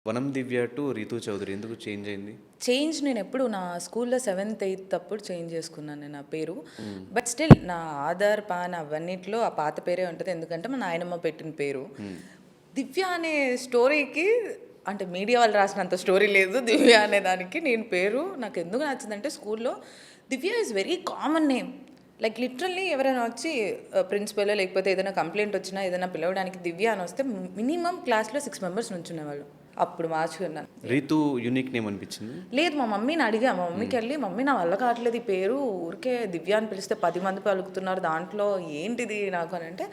వనం దివ్య టు రీతూ చౌదరి ఎందుకు చేంజ్ అయింది? చేంజ్ నేను ఎప్పుడు నా స్కూల్లో 7th 8th అప్పుడు చేంజ్ చేసుకున్నాను నేను నా పేరు. బట్ స్టిల్ నా ఆధార్ పాన్ అవన్నిట్లో ఆ పాత పేరే ఉంటుంది, ఎందుకంటే మా నాయనమ్మ పెట్టిన పేరు. దివ్య అనే స్టోరీకి అంటే మీడియా వాళ్ళు రాసినంత స్టోరీ లేదు. దివ్య అనే దానికి నేను పేరు నాకు ఎందుకు నచ్చిందంటే, స్కూల్లో Divya is very common name. Like literally ఎవరైనా వచ్చి ప్రిన్సిపల్ లేకపోతే ఏదైనా కంప్లైంట్ వచ్చినా ఏదైనా పిలవడానికి దివ్య అని వస్తే మినిమం క్లాస్లో 6 మెంబర్స్ నుంచునేవాళ్ళు. అప్పుడు మార్చుకున్నాను. రీతూ యూనిక్ నేమ్ అనిపించింది. లేదు, మా మమ్మీని అడిగా, మా మమ్మీకి వెళ్ళి, మమ్మీ నా వల్ల కావట్లేదు ఈ పేరు, ఊరికే దివ్య అని పిలిస్తే 10 మంది పలుకుతున్నారు, దాంట్లో ఏంటిది నాకు అని అంటే,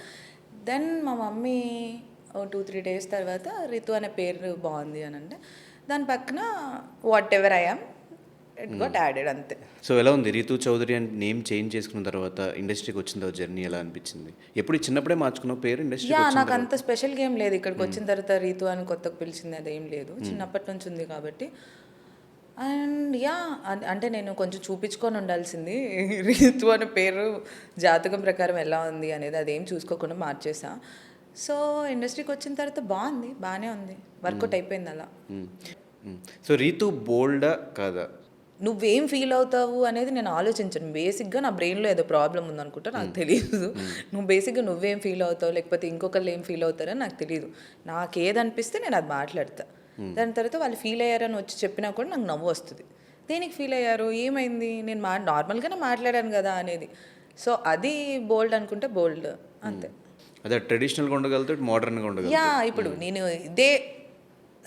దెన్ మా మమ్మీ 2-3 డేస్ తర్వాత రితు అనే పేరు బాగుంది అని అంటే, దాని పక్కన what ever I am it got added, అంతే. సో ఎలా ఉంది రీతూ చౌదరి అని నేమ్ చేంజ్ చేసుకున్న తర్వాత ఇండస్ట్రీకి వచ్చిన తర్వాత జర్నీ ఎలా అనిపించింది? ఎప్పుడు చిన్నప్పుడే మార్చుకున్న పేరు ఇండస్ట్రీ? నాకు అంత స్పెషల్ గేమ్ లేదు. ఇక్కడికి వచ్చిన తర్వాత రీతు అని కొత్తగా పిలిచింది అదేం లేదు, చిన్నప్పటి నుంచి ఉంది కాబట్టి. అండ్ అంటే నేను కొంచెం చూపించుకొని ఉండాల్సింది రీతు అనే పేరు జాతకం ప్రకారం ఎలా ఉంది అనేది, అదేం చూసుకోకుండా మార్చేసా. సో ఇండస్ట్రీకి వచ్చిన తర్వాత బాగానే ఉంది, వర్కౌట్ అయిపోయింది అలా. సో రీతూ బోల్డా కాదా? నువ్వేం ఫీల్ అవుతావు అనేది నేను ఆలోచించను. బేసిక్గా నా బ్రెయిన్లో ఏదో ప్రాబ్లం ఉందనుకుంటా, నాకు తెలియదు. నువ్వు బేసిక్గా నువ్వేం ఫీల్ అవుతావు లేకపోతే ఇంకొకళ్ళు ఏం ఫీల్ అవుతారని నాకు తెలియదు. నాకు ఏదనిపిస్తే నేను అది మాట్లాడతా. దాని తర్వాత వాళ్ళు ఫీల్ అయ్యారని వచ్చి చెప్పినా కూడా నాకు నవ్వు వస్తుంది. దేనికి ఫీల్ అయ్యారు, ఏమైంది, నేను నార్మల్గానే మాట్లాడాను కదా అనేది. సో అది బోల్డ్ అనుకుంటే బోల్డ్, అంతే. అదే ట్రెడిషనల్గా ఉండగలుగుతాడు, మోడర్న్గా ఉండగలుగుతాడు. ఇప్పుడు నేను ఇదే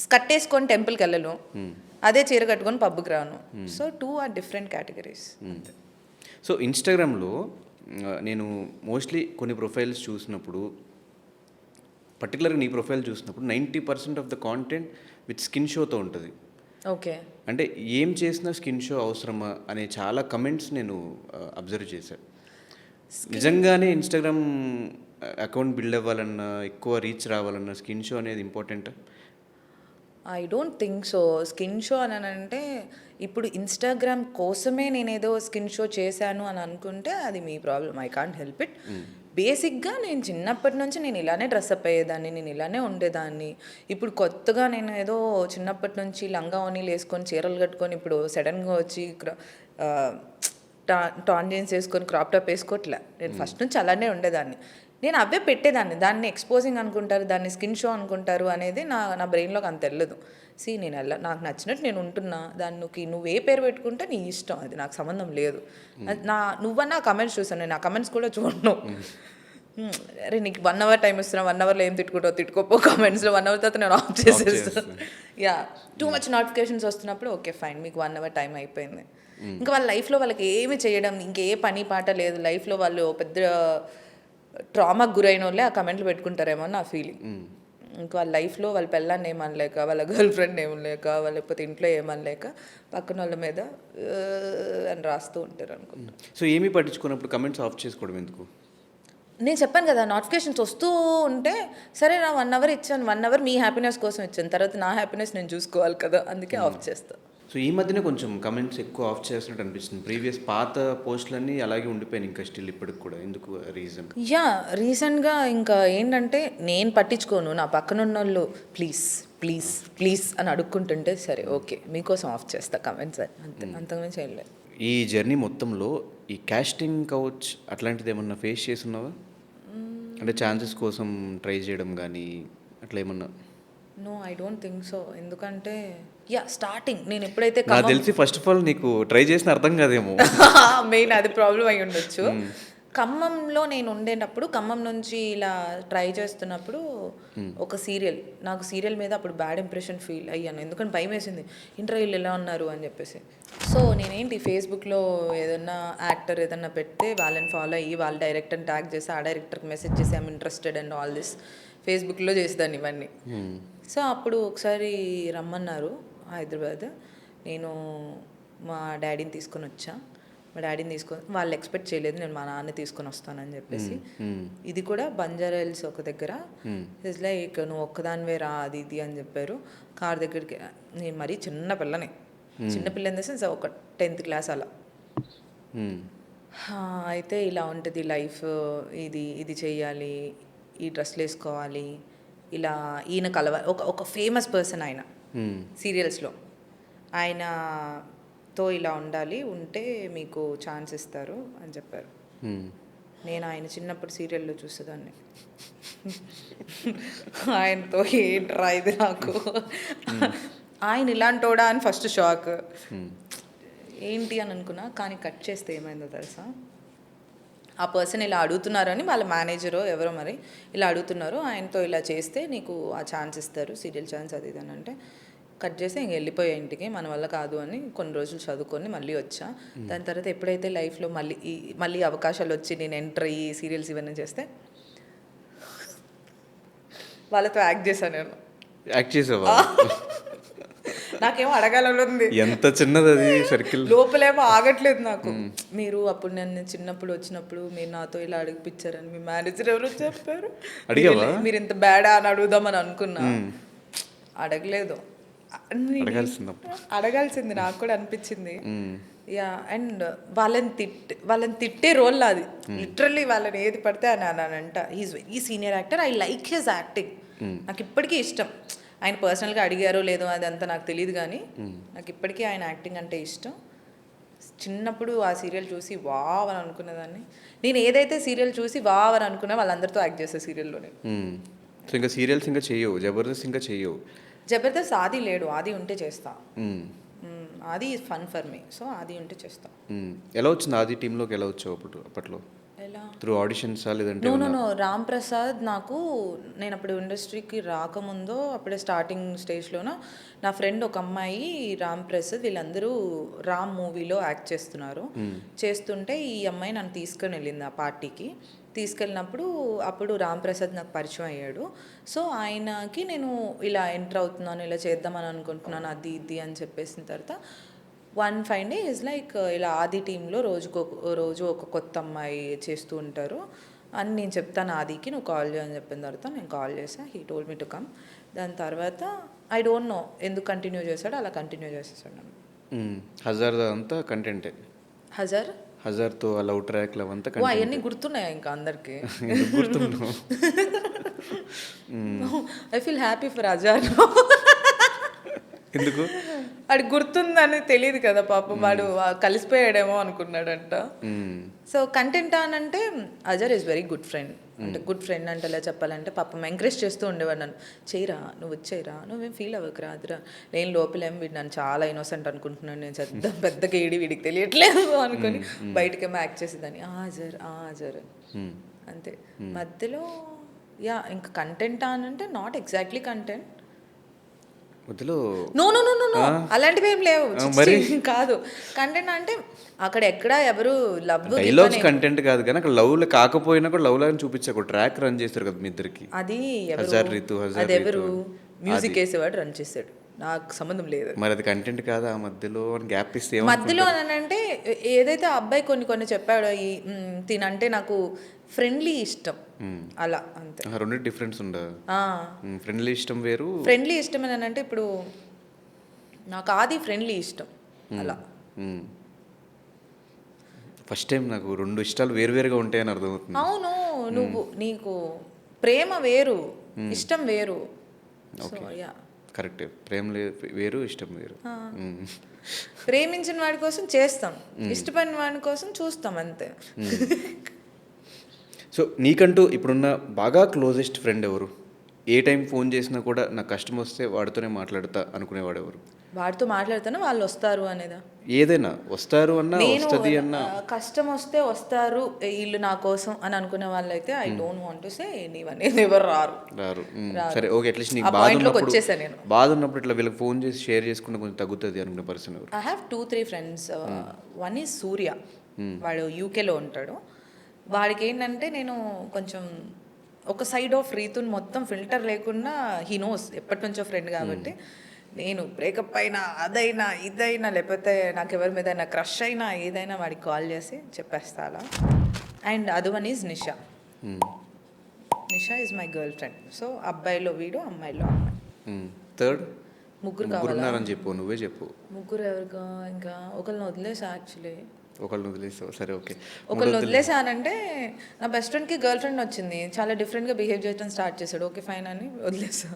స్కర్ట్ వేసుకొని టెంపుల్కి వెళ్ళను, అదే చీర కట్టుకొని పబ్కి రాను. So 2 are different categories. So ఇన్స్టాగ్రామ్లో నేను మోస్ట్లీ కొన్ని ప్రొఫైల్స్ చూసినప్పుడు, పర్టికులర్గా నీ ప్రొఫైల్ చూసినప్పుడు 90% of the content with skin షోతో ఉంటుంది. ఓకే, అంటే ఏం చేసినా స్కిన్ షో అవసరమా అనే చాలా కమెంట్స్ నేను అబ్జర్వ్ చేశాను. నిజంగానే ఇన్స్టాగ్రామ్ అకౌంట్ బిల్డ్ అవ్వాలన్నా, ఎక్కువ రీచ్ రావాలన్నా స్కిన్ షో అనేది ఇంపార్టెంటా? I don't think so. Skin show అని అంటే, ఇప్పుడు ఇన్స్టాగ్రామ్ కోసమే నేను ఏదో స్కిన్ షో చేశాను అని అనుకుంటే అది మీ problem, I can't help it. బేసిక్గా నేను చిన్నప్పటి నుంచి నేను ఇలానే డ్రెస్అప్ అయ్యేదాన్ని, నేను ఇలానే ఉండేదాన్ని. ఇప్పుడు కొత్తగా నేను ఏదో చిన్నప్పటి నుంచి లంగా ఓనీలు వేసుకొని చీరలు కట్టుకొని ఇప్పుడు సడన్గా వచ్చి టాన్ జీన్స్ వేసుకొని క్రాప్ టాప్ వేసుకోవట్లే. నేను ఫస్ట్ నుంచి అలానే ఉండేదాన్ని. నేను అవే పెట్టేదాన్ని, దాన్ని ఎక్స్పోజింగ్ అనుకుంటారు, దాన్ని స్కిన్ షో అనుకుంటారు అనేది నా బ్రెయిన్లోకి అంత వెళ్ళదు. నేను నాకు నచ్చినట్టు నేను ఉంటున్నా, దానికి నువ్వు ఏ పేరు పెట్టుకుంటే నీ ఇష్టం, అది నాకు సంబంధం లేదు. నువ్వన్నా కమెంట్స్ చూసాను, నేను ఆ కమెంట్స్ కూడా చూడను. అరే నీకు 1 hour టైం ఇస్తున్నా, 1 hourలో ఏం తిట్టుకోపో కమెంట్స్లో, 1 hour తర్వాత నేను ఆఫ్ చేసేస్తాను. టూ మచ్ నోటిఫికేషన్స్ వస్తున్నప్పుడు ఓకే ఫైన్, మీకు 1 hour టైం అయిపోయింది. ఇంకా వాళ్ళ లైఫ్లో వాళ్ళకి ఏమి చేయడం, ఇంకే పని పాట లేదు లైఫ్లో, వాళ్ళు పెద్ద ట్రామాకు గురైన వాళ్ళే ఆ కమెంట్లు పెట్టుకుంటారేమో నా ఫీలింగ్. ఇంకా వాళ్ళ లైఫ్లో వాళ్ళ పిల్లాన్ని ఏమనలేక, వాళ్ళ గర్ల్ ఫ్రెండ్ ఏమనలేక, లేకపోతే ఇంట్లో ఏమనలేక పక్కన వాళ్ళ మీద అని రాస్తూ ఉంటారు అనుకుంటా. సో ఏమీ పట్టించుకున్నప్పుడు కమెంట్స్ ఆఫ్ చేసుకోవడం ఎందుకు? నేను చెప్పాను కదా, నోటిఫికేషన్స్ వస్తూ ఉంటే సరే నా 1 hour ఇచ్చాను, 1 hour మీ హ్యాపీనెస్ కోసం ఇచ్చాను, తర్వాత నా హ్యాపీనెస్ నేను చూసుకోవాలి కదా, అందుకే ఆఫ్ చేస్తాను. సో ఈ మధ్యనే కొంచెం కమెంట్స్ ఎక్కువ ఆఫ్ చేస్తున్నట్టు అనిపిస్తుంది. ప్రీవియస్ పాత పోస్టులన్నీ అలాగే ఉండిపోయాయి ఇంకా స్టిల్ ఇప్పటికి కూడా, ఎందుకు రీజన్? రీసెంట్గా ఇంకా ఏంటంటే నేను పట్టించుకోను, నా పక్కన ఉన్న వాళ్ళు ప్లీజ్ ప్లీజ్ ప్లీజ్ అని అడుక్కుంటుంటే సరే ఓకే మీకోసం ఆఫ్ చేస్తా కమెంట్స్, అంతే, అంతకుమించి ఏం లేదు. ఈ జర్నీ మొత్తంలో ఈ కాస్టింగ్ కౌచ్ అట్లాంటిది ఏమన్నా ఫేస్ చేస్తున్నావా? అంటే ఛాన్సెస్ కోసం ట్రై చేయడం కానీ అట్లా ఏమన్నా? No, I don't think so. ఎందుకంటే స్టార్టింగ్ నేను ఎప్పుడైతే నాకు తెలిసి ఫస్ట్ ఆఫ్ ఆల్ నీకు ట్రై చేసిన అర్థం కాదేమో, మెయిన్ అది ప్రాబ్లం అయి ఉండొచ్చు. ఖమ్మంలో నేను ఉండేటప్పుడు, ఖమ్మం నుంచి ఇలా ట్రై చేస్తున్నప్పుడు ఒక సీరియల్, నాకు సీరియల్ మీద అప్పుడు బ్యాడ్ ఇంప్రెషన్ ఫీల్ అయ్యాను, ఎందుకంటే భయం వేసింది ఇంటర్వ్యూలు ఎలా ఉన్నారు అని చెప్పేసి. సో నేనేంటి ఫేస్బుక్లో ఏదన్నా యాక్టర్ ఏదన్నా పెడితే వాళ్ళని ఫాలో అయ్యి వాళ్ళ డైరెక్టర్ని ట్యాగ్ చేసి ఆ డైరెక్టర్కి మెసేజ్ చేసి I'm interested and all this ఫేస్బుక్లో చేసేదాన్ని ఇవన్నీ. సో అప్పుడు ఒకసారి రమ్మన్నారు హైదరాబాద్, నేను మా డాడీని తీసుకొని వచ్చా. మా డాడీని తీసుకొని, వాళ్ళు ఎక్స్పెక్ట్ చేయలేదు నేను మా నాన్న తీసుకొని వస్తానని చెప్పేసి. ఇది కూడా బంజారా హిల్స్ ఒక దగ్గర. ఇట్స్ లైక్ నువ్వు ఒక్కదానివే రా అది ఇది అని చెప్పారు. కార్ దగ్గరికి, నేను మరీ చిన్నపిల్ల ఇన్ ద సెన్స్ ఒక 10th class అలా. అయితే ఇలా ఉంటుంది లైఫ్, ఇది చెయ్యాలి, ఈ డ్రెస్లు వేసుకోవాలి, ఇలా ఈయన కలవాలి, ఒక ఫేమస్ పర్సన్ ఆయన సీరియల్స్లో. ఆయనతో ఇలా ఉండాలి, ఉంటే మీకు ఛాన్స్ ఇస్తారు అని చెప్పారు. నేను ఆయన చిన్నప్పుడు సీరియల్లో చూసేదాన్ని. ఆయనతో ఏంట్రా ఇది నాకు, ఆయన ఇలాంటోడా అని ఫస్ట్ షాక్, ఏంటి అని అనుకున్నా. కానీ కట్ చేస్తే ఏమైందో తెలుసా, ఆ పర్సన్ ఇలా అడుగుతున్నారని వాళ్ళ మేనేజరో ఎవరో మరి ఇలా అడుగుతున్నారు, ఆయనతో ఇలా చేస్తే నీకు ఆ ఛాన్స్ ఇస్తారు, సీరియల్ ఛాన్స్ అది ఇది అని అంటే కట్ చేస్తే ఇంక వెళ్ళిపోయా ఇంటికి, మన వల్ల కాదు అని కొన్ని రోజులు చదువుకొని మళ్ళీ వచ్చా. దాని తర్వాత ఎప్పుడైతే లైఫ్లో మళ్ళీ అవకాశాలు వచ్చి నేను ఎంటర్ అయ్యి సీరియల్స్ ఇవన్నీ చేస్తే వాళ్ళతో యాక్ట్ చేశాను నేను. యాక్ట్ చేసావా? నాకేమో అడగాలని ఉంది, ఎంత చిన్నది అది సర్కిల్, లోపలేమో ఆగట్లేదు నాకు. మీరు అప్పుడు నేను చిన్నప్పుడు వచ్చినప్పుడు మీరు నాతో ఇలా అడిగిపించారని మీ మేనేజర్ ఎవరో చెప్పారు, అడిగావా? మీరు ఇంత బ్యాడా అని అడుగుదామని అనుకున్నా, అడగలేదు. అడగాల్సింది నాకు కూడా అనిపించింది. యా, అండ్ వాళ్ళని తిట్టే రోల్ అది, లిటరల్లీ వాళ్ళని ఏది పడితే అని అనంట. Is very senior actor, I like his acting, నాకు ఇప్పటికీ ఇష్టం. ఆయన పర్సనల్గా అడిగారో లేదో అదంతా నాకు తెలియదు, కానీ నాకు ఇప్పటికీ ఆయన యాక్టింగ్ అంటే ఇష్టం. చిన్నప్పుడు ఆ సీరియల్ చూసి వావ్ అని అనుకునేదాన్ని. నేను ఏదైతే సీరియల్ చూసి వావ్ అని అనుకున్నా వాళ్ళందరితో యాక్ట్ చేసే సీరియల్లోనే. సో ఇంకా సీరియల్స్ ఇంకా చెయ్యవు, జబర్దస్త్ ఇంకా చెయ్యవు? జబర్దస్త్ ఆది లేడు, ఆది ఉంటే చేస్తా. ఆది is fun for me, so ఆది ఉంటే చేస్తా. ఎలా వచ్చింది ఆది టీంలోకి? ఎలా వచ్చావు అప్పట్లో? ఎలా? త్రూ ఆడిషన్సా లేదంటే? నో రామ్ ప్రసాద్ నాకు, నేను అప్పుడు ఇండస్ట్రీకి రాకముందో అప్పుడే స్టార్టింగ్ స్టేజ్లోనో నా ఫ్రెండ్ ఒక అమ్మాయి రామ్ ప్రసాద్ వీళ్ళందరూ రామ్ మూవీలో యాక్ట్ చేస్తున్నారు. చేస్తుంటే ఈ అమ్మాయి నన్ను తీసుకొని వెళ్ళింది ఆ పార్టీకి. తీసుకెళ్ళినప్పుడు అప్పుడు రామ్ ప్రసాద్ నాకు పరిచయం అయ్యాడు. సో ఆయనకి నేను ఇలా ఎంటర్ అవుతున్నాను, ఇలా చేద్దామని అనుకుంటున్నాను అది ఇది అని చెప్పేసిన తర్వాత one fine day is like ఇలా ఆది టీంలో రోజు ఒక కొత్త అమ్మాయి చేస్తూ ఉంటారు అని నేను చెప్తాను ఆదికి, నువ్వు కాల్ చేయని చెప్పిన తర్వాత నేను కాల్ చేశాను. He told me to come. దాని తర్వాత ఐ డోంట్ నో ఎందుకు కంటిన్యూ చేశాడు, అలా కంటిన్యూ చేసేసాడు నన్ను. హజార్ అంతా కంటెంటే. హజార్తో లవ్ ట్రాక్లు అవంతా అవన్నీ గుర్తున్నాయా ఇంకా అందరికి? గుర్తున్నావు? ఐ ఫీల్ హ్యాపీ ఫర్ హజార్. ఎందుకు? వాడు గుర్తుందని తెలియదు కదా పాపం, వాడు కలిసిపోయాడేమో అనుకున్నాడంట. సో కంటెంట్ అనంటే Azhar is very good friend, అంటే గుడ్ ఫ్రెండ్ అంటే ఎలా చెప్పాలంటే పాపం ఎంకరేజ్ చేస్తూ ఉండేవాడు నన్ను. చేయరా, నువ్వు వచ్చేయరా, నువ్వేం ఫీల్ అవ్వకరా అదిరా. నేను లోపలేం వీడు నన్ను చాలా ఇన్నోసెంట్ అనుకుంటున్నాను, నేను పెద్ద కేడి వీడికి తెలియట్లేదు అనుకుని బయటకేమో యాక్ట్ చేసేదాన్ని, అజర్ అంతే. మధ్యలో యా ఇంకా కంటెంట్ అనంటే నాట్ ఎగ్జాక్ట్లీ కంటెంట్, నో అలాంటివి ఏం లేవు. కాదు కంటెంట్ అంటే అక్కడ ఎక్కడ ఎవరు లవ్ డైలాగ్స్ కంటెంట్ కాదు కానీ అక్కడ లవ్ కాకపోయినా కూడా లవ్ లాగా చూపించే ఒక ట్రాక్ రన్ చేస్తారు కదా మీ ఇద్దరికి. అది ఎవరు మ్యూజిక్ వేసేవాడు రన్ చేశాడు, నాకు సంబంధం లేదు. మరి అది కంటెంట్ కాదా? మధ్యలో గ్యాప్ ఇస్తే మధ్యలో అంటే ఏదైతే ఆ అబ్బాయి కొన్ని చెప్పాడో ఈ తినంటే నాకు ఫ్రెండ్లీ ఇష్టం అలా అంతే. రెండు డిఫరెన్స్ ఉండదు. ఫ్రెండ్లీ ఇష్టం వేరు. ఫ్రెండ్లీ ఇష్టం అంటే ఇప్పుడు నాకు ఆది ఫ్రెండ్లీ ఇష్టం అలా. ఫస్ట్ టైం నాకు రెండు ఇష్టాలు వేరువేరుగా ఉంటాయని అర్థమవుతుంది. అవును, నీకు ప్రేమ వేరు, ఇష్టం వేరు. కరెక్ట్, ప్రేమ వేరు, ఇష్టం వేరు. ప్రేమించిన వాడి కోసం చేస్తాం, ఇష్టపడిన వాడి కోసం చూస్తాం అంతే. సో నీకంటూ ఇప్పుడున్న బాగా క్లోజెస్ట్ ఫ్రెండ్ ఎవరు? ఏ టైం ఫోన్ చేసినా కూడా నాకు కష్టం వస్తే వాడితోనే మాట్లాడతా అనుకునేవాడు ఎవరు? వాడితో మాట్లాడితేనే వాళ్ళు వస్తారు అనేదా? ఏదైనా వస్తారు అన్నా, వస్తుంది అన్నా, కష్టం వస్తే వస్తారు వీళ్ళు నా కోసం అని అనుకునే వాళ్ళైతే I don't want to say anyone, ఎవరు రారు. సరే ఓకే, అట్లీస్ట్ నీకు బాధ ఉన్నప్పుడు ఇట్లా వీళ్ళకి ఫోన్ చేసి షేర్ చేసుకుంటే కొంచెం తగ్గుతుంది అనుకునే పర్సన్ ఎవరు? I have 2-3 friends. One is Surya, వాడు యూకేలో ఉంటాడు. వాడికి ఏంటంటే నేను కొంచెం ఒక సైడ్ ఆఫ్ రీతుని మొత్తం ఫిల్టర్ లేకుండా హీ నోస్ ఎప్పటి నుంచో ఫ్రెండ్ కాబట్టి నేను బ్రేకప్ అయినా అదైనా ఇదైనా లేకపోతే నాకు ఎవరి మీద అయినా క్రష్ అయినా ఏదైనా వాడికి కాల్ చేసి చెప్పేస్తా అలా. And other one is Nisha. Nisha is my girlfriend. So అబ్బాయిలో వీడు, అమ్మాయిలో అమ్మాయి. థర్డ్ ముగ్గురు కావాలని చెప్పు, నువ్వే చెప్పు. ముగ్గురు ఎవరిగా? ఇంకా ఒకరిని వదిలేసా యాక్చువల్లీ. ఒకళ్ళని వదిలేసావు, సరే ఓకే. ఒకళ్ళని వదిలేసానంటే నా బెస్ట్ ఫ్రెండ్కి గర్ల్ ఫ్రెండ్ వచ్చింది, చాలా డిఫరెంట్గా బిహేవ్ చేయడం స్టార్ట్ చేశాడు. ఓకే ఫైన్ అని వదిలేసా.